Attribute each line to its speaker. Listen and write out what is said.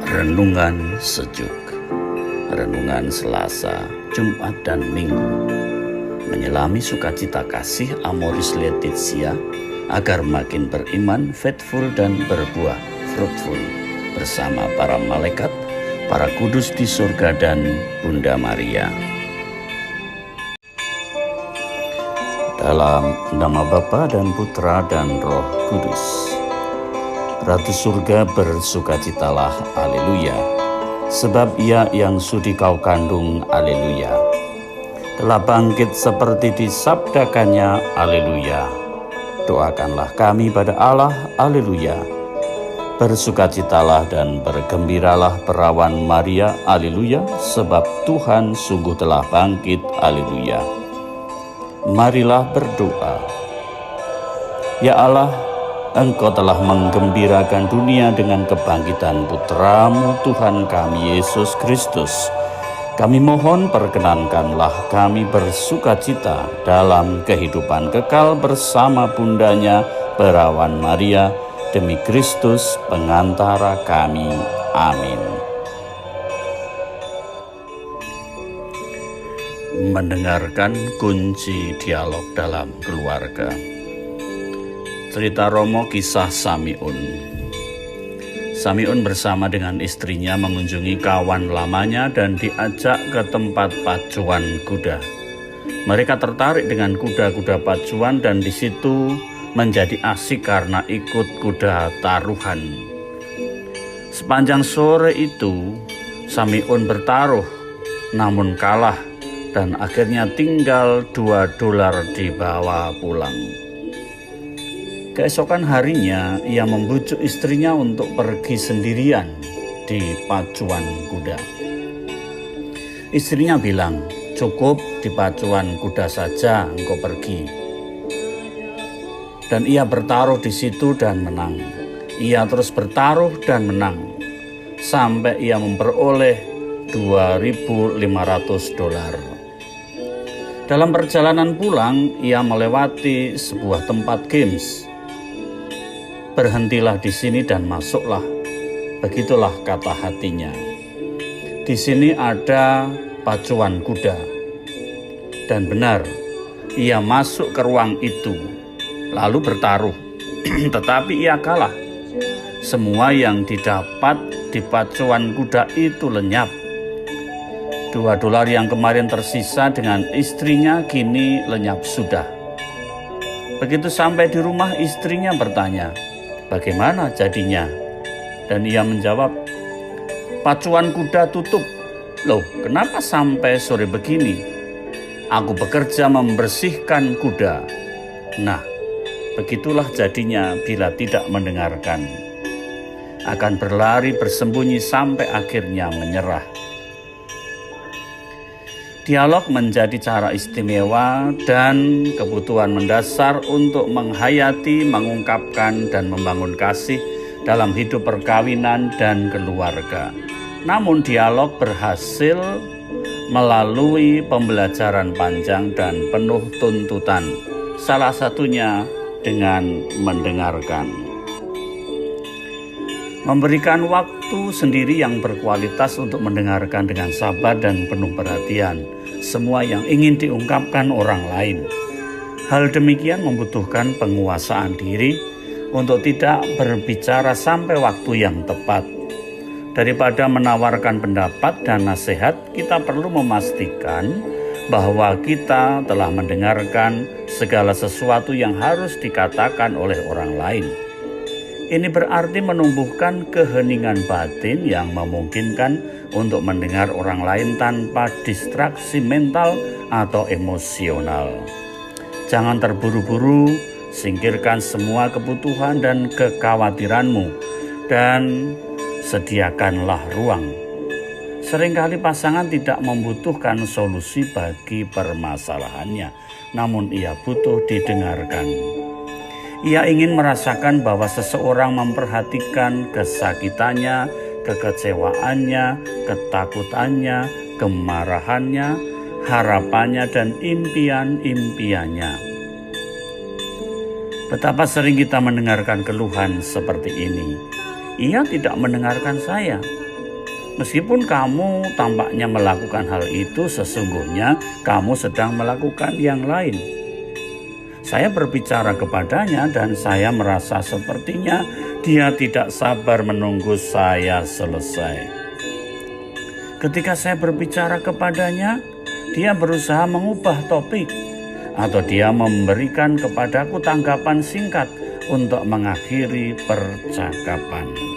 Speaker 1: Renungan Sejuk. Renungan Selasa, Jumat dan Minggu. Menyelami sukacita kasih Amoris Laetitia agar makin beriman, faithful dan berbuah, fruitful, bersama para malaikat, para kudus di surga dan Bunda Maria. Dalam nama Bapa dan Putra dan Roh Kudus. Ratu surga bersukacitalah, haleluya, sebab ia yang sudi kau kandung, haleluya, telah bangkit seperti disabdakannya, haleluya. Doakanlah kami pada Allah, haleluya. Bersukacitalah dan bergembiralah perawan Maria, haleluya, sebab Tuhan sungguh telah bangkit, haleluya. Marilah berdoa. Ya Allah, Engkau telah menggembirakan dunia dengan kebangkitan Putra-Mu Tuhan kami Yesus Kristus. Kami mohon perkenankanlah kami bersukacita dalam kehidupan kekal bersama Bundanya Perawan Maria, demi Kristus pengantara kami. Amin. Mendengarkan kunci dialog dalam keluarga. Cerita Romo kisah Samiun. Samiun bersama dengan istrinya mengunjungi kawan lamanya dan diajak ke tempat pacuan kuda. Mereka tertarik dengan kuda-kuda pacuan dan di situ menjadi asik karena ikut kuda taruhan. Sepanjang sore itu, Samiun bertaruh namun kalah dan akhirnya tinggal $2 dibawa pulang. Keesokan harinya, ia membujuk istrinya untuk pergi sendirian di pacuan kuda. Istrinya bilang, "Cukup di pacuan kuda saja engkau pergi." Dan ia bertaruh di situ dan menang. Ia terus bertaruh dan menang, sampai ia memperoleh $2.500. Dalam perjalanan pulang, ia melewati sebuah tempat games. "Berhentilah di sini dan masuklah." Begitulah kata hatinya. Di sini ada pacuan kuda. Dan benar, ia masuk ke ruang itu, lalu bertaruh. Tetapi ia kalah. Semua yang didapat di pacuan kuda itu lenyap. $2 yang kemarin tersisa dengan istrinya kini lenyap sudah. Begitu sampai di rumah, istrinya bertanya, "Bagaimana jadinya?" Dan ia menjawab, "Pacuan kuda tutup." "Loh, kenapa sampai sore begini?" "Aku bekerja membersihkan kuda." Nah, begitulah jadinya bila tidak mendengarkan. Akan berlari bersembunyi sampai akhirnya menyerah. Dialog menjadi cara istimewa dan kebutuhan mendasar untuk menghayati, mengungkapkan, dan membangun kasih dalam hidup perkawinan dan keluarga. Namun dialog berhasil melalui pembelajaran panjang dan penuh tuntutan, salah satunya dengan mendengarkan. Memberikan waktu sendiri yang berkualitas untuk mendengarkan dengan sabar dan penuh perhatian semua yang ingin diungkapkan orang lain. Hal demikian membutuhkan penguasaan diri untuk tidak berbicara sampai waktu yang tepat. Daripada menawarkan pendapat dan nasihat, kita perlu memastikan bahwa kita telah mendengarkan segala sesuatu yang harus dikatakan oleh orang lain. Ini berarti menumbuhkan keheningan batin yang memungkinkan untuk mendengar orang lain tanpa distraksi mental atau emosional. Jangan terburu-buru, singkirkan semua kebutuhan dan kekhawatiranmu, dan sediakanlah ruang. Seringkali pasangan tidak membutuhkan solusi bagi permasalahannya, namun ia butuh didengarkan. Ia ingin merasakan bahwa seseorang memperhatikan kesakitannya, kekecewaannya, ketakutannya, kemarahannya, harapannya, dan impian-impiannya. Betapa sering kita mendengarkan keluhan seperti ini. ia tidak mendengarkan saya. Meskipun kamu tampaknya melakukan hal itu, sesungguhnya kamu sedang melakukan yang lain. Saya berbicara kepadanya dan saya merasa sepertinya dia tidak sabar menunggu saya selesai. Ketika saya berbicara kepadanya, dia berusaha mengubah topik atau dia memberikan kepadaku tanggapan singkat untuk mengakhiri percakapan.